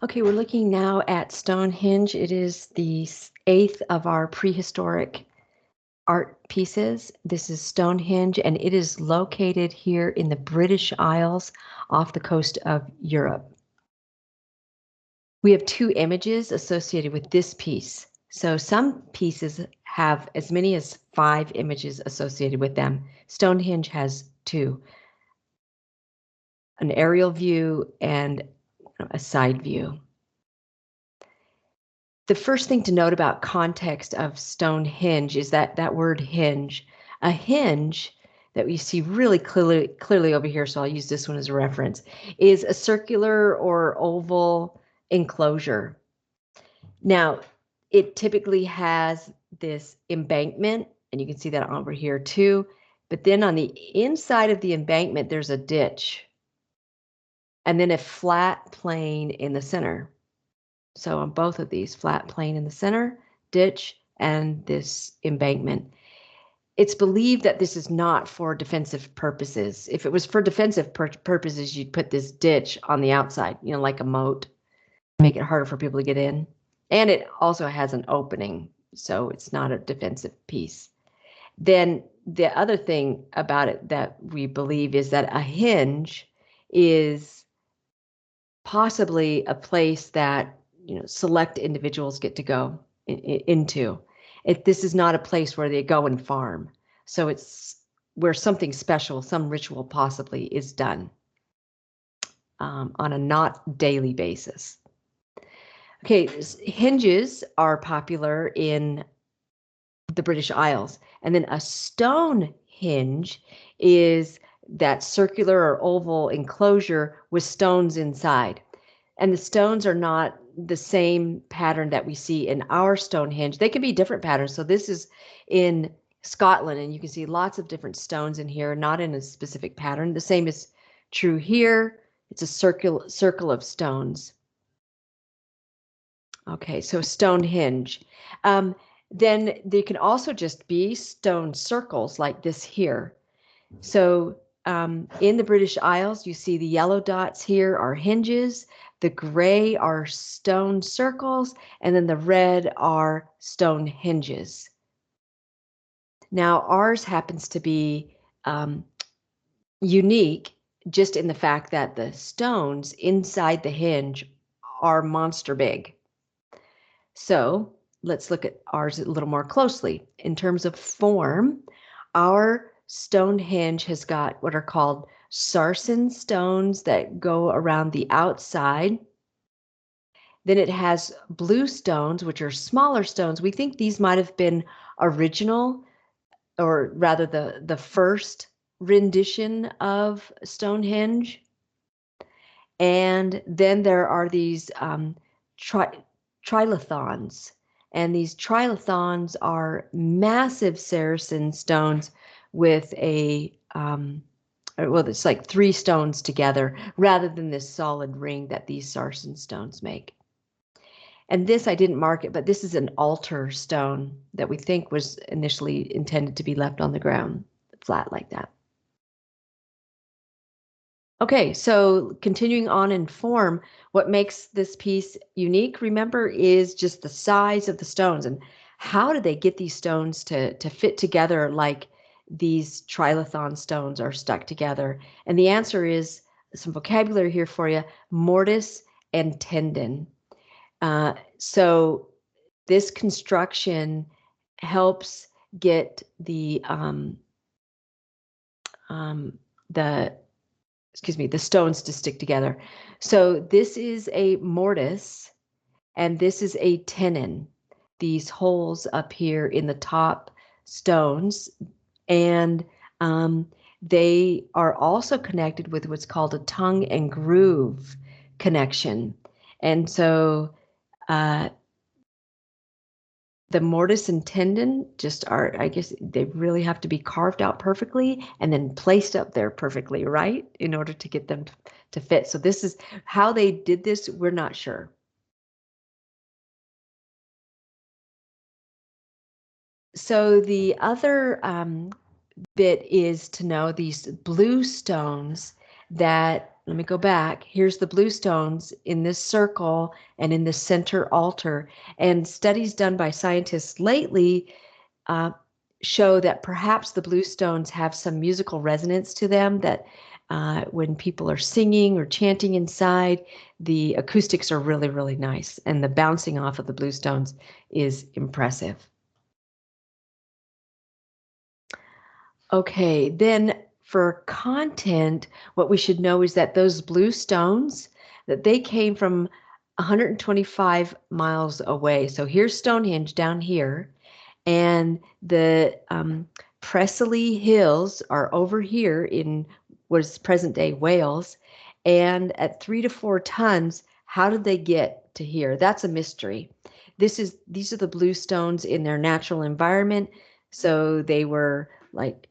Okay, we're looking now at Stonehenge. It is the eighth of our prehistoric art pieces. This is Stonehenge, and it is located here in the British Isles off the coast of Europe. We have two images associated with this piece. So some pieces have as many as 5 images associated with them. Stonehenge has 2, an aerial view and a side view. The first thing to note about context of Stonehenge is that word hinge. A hinge that we see really clearly over here, so I'll use this one as a reference, is a circular or oval enclosure. Now, it typically has this embankment, and you can see that over here too, but then on the inside of the embankment, there's a ditch, and then a flat plane in the center. So on both of these, flat plane in the center, ditch, and this embankment. It's believed that this is not for defensive purposes. If it was for defensive purposes, you'd put this ditch on the outside, like a moat, make it harder for people to get in. And it also has an opening, so it's not a defensive piece. Then the other thing about it that we believe is that a hinge is possibly a place that select individuals get to go into. This is not a place where they go and farm. So it's where something special, some ritual possibly is done on a not daily basis. Okay, hinges are popular in the British Isles. And then a stone hinge is that circular or oval enclosure with stones inside. And the stones are not the same pattern that we see in our Stonehenge. They can be different patterns. So this is in Scotland, and you can see lots of different stones in here, not in a specific pattern. The same is true here. It's a circle of stones. Okay, so Stonehenge. Then they can also just be stone circles like this here. So in the British Isles, you see the yellow dots here are hinges, the gray are stone circles, and then the red are stone hinges. Now ours happens to be unique just in the fact that the stones inside the hinge are monster big. So let's look at ours a little more closely. In terms of form, our Stonehenge has got what are called sarsen stones that go around the outside. Then it has blue stones, which are smaller stones. We think these might have been original, or rather the first rendition of Stonehenge. And then there are these trilithons. And these trilithons are massive Saracen stones with it's like 3 stones together rather than this solid ring that these Saracen stones make. And this, I didn't mark it, but this is an altar stone that we think was initially intended to be left on the ground, flat like that. Okay, so continuing on in form, what makes this piece unique, remember, is just the size of the stones. And how did they get these stones to fit together like these trilithon stones are stuck together? And the answer is some vocabulary here for you: mortise and tenon. So this construction helps get the stones to stick together. So this is a mortise and this is a tenon, these holes up here in the top stones. And they are also connected with what's called a tongue and groove connection. And so the mortise and tenon just are, I guess, they really have to be carved out perfectly and then placed up there perfectly, right, in order to get them to fit. So this is how they did this. We're not sure. So the other bit is to know these blue stones that let me go back. Here's the blue stones in this circle and in the center altar. And studies done by scientists lately uh, show that perhaps the blue stones have some musical resonance to them, that when people are singing or chanting inside, the acoustics are really, really nice. And the bouncing off of the blue stones is impressive. Okay, then for content, what we should know is that those blue stones, that they came from 125 miles away. So here's Stonehenge down here, and the Preseli Hills are over here in what is present day Wales. And at 3 to 4 tons, how did they get to here? That's a mystery. These are the blue stones in their natural environment. So they were like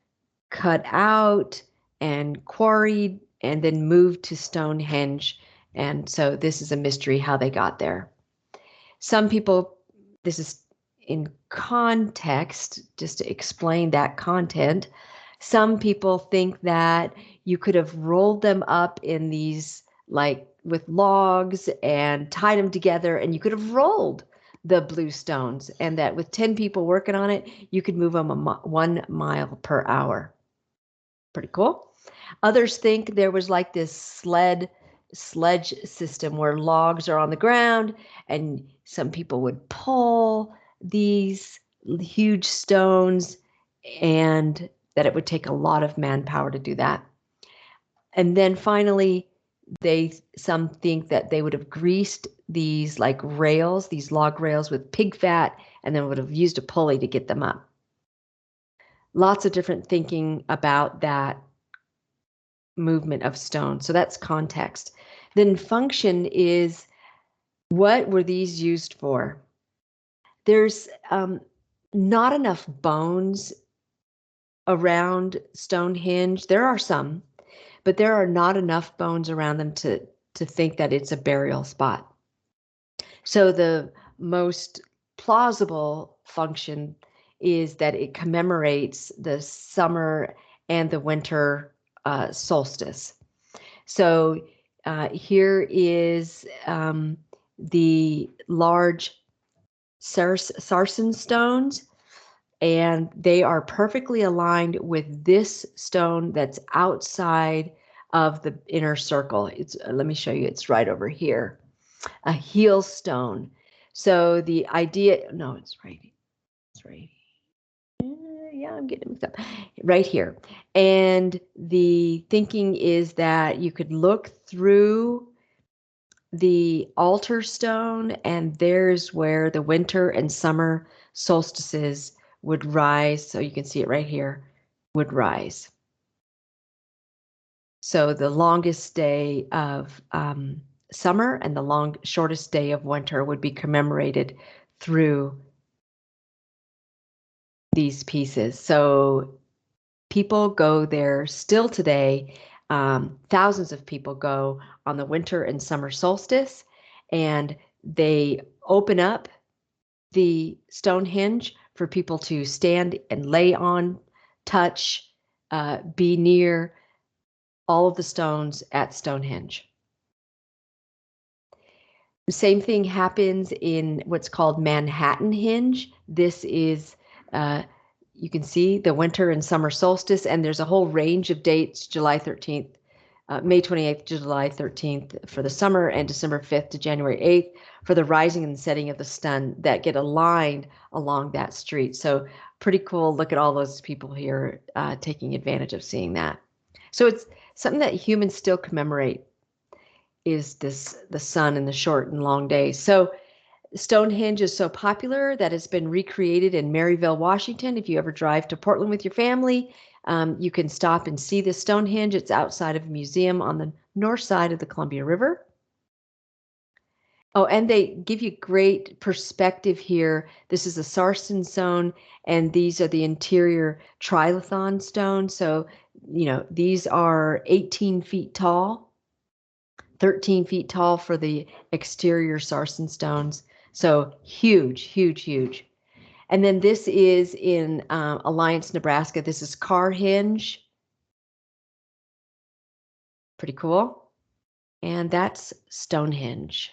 cut out and quarried and then moved to Stonehenge. And so this is a mystery how they got there. Some people, this is in context, just to explain that content. Some people think that you could have rolled them up in these, like with logs, and tied them together, and you could have rolled the blue stones, and that with 10 people working on it, you could move them 1 mile per hour. Pretty cool. Others think there was like this sledge system where logs are on the ground and some people would pull these huge stones, and that it would take a lot of manpower to do that. And then finally, some think that they would have greased these like rails, these log rails, with pig fat, and then would have used a pulley to get them up. Lots of different thinking about that movement of stone. So that's context. Then function is, what were these used for? There's not enough bones around Stonehenge. There are some, but there are not enough bones around them to think that it's a burial spot. So the most plausible function is that it commemorates the summer and the winter solstice. So here is the large sarsen stones, and they are perfectly aligned with this stone that's outside of the inner circle. It's let me show you. It's right over here, a heel stone. So the idea, no, it's right. Yeah, I'm getting mixed up. Right here. And the thinking is that you could look through the altar stone, and there's where the winter and summer solstices would rise. So you can see it right here, would rise. So the longest day of summer and the shortest day of winter would be commemorated through these pieces. So people go there still today. Thousands of people go on the winter and summer solstice, and they open up the Stonehenge for people to stand and lay on, touch, be near all of the stones at Stonehenge. The same thing happens in what's called Manhattan Henge. This is, you can see the winter and summer solstice, and there's a whole range of dates, July 13th, May 28th to July 13th for the summer, and December 5th to January 8th for the rising and setting of the sun, that get aligned along that street. So pretty cool. Look at all those people here taking advantage of seeing that. So it's something that humans still commemorate, is the sun and the short and long days. So Stonehenge is so popular that it's been recreated in Maryville, Washington. If you ever drive to Portland with your family, you can stop and see the Stonehenge. It's outside of a museum on the north side of the Columbia River. Oh, and they give you great perspective here. This is a sarsen stone, and these are the interior trilithon stones. So, these are 18 feet tall, 13 feet tall for the exterior sarsen stones. So huge, huge, huge. And then this is in Alliance, Nebraska. This is Carhenge. Pretty cool. and that's Stonehenge.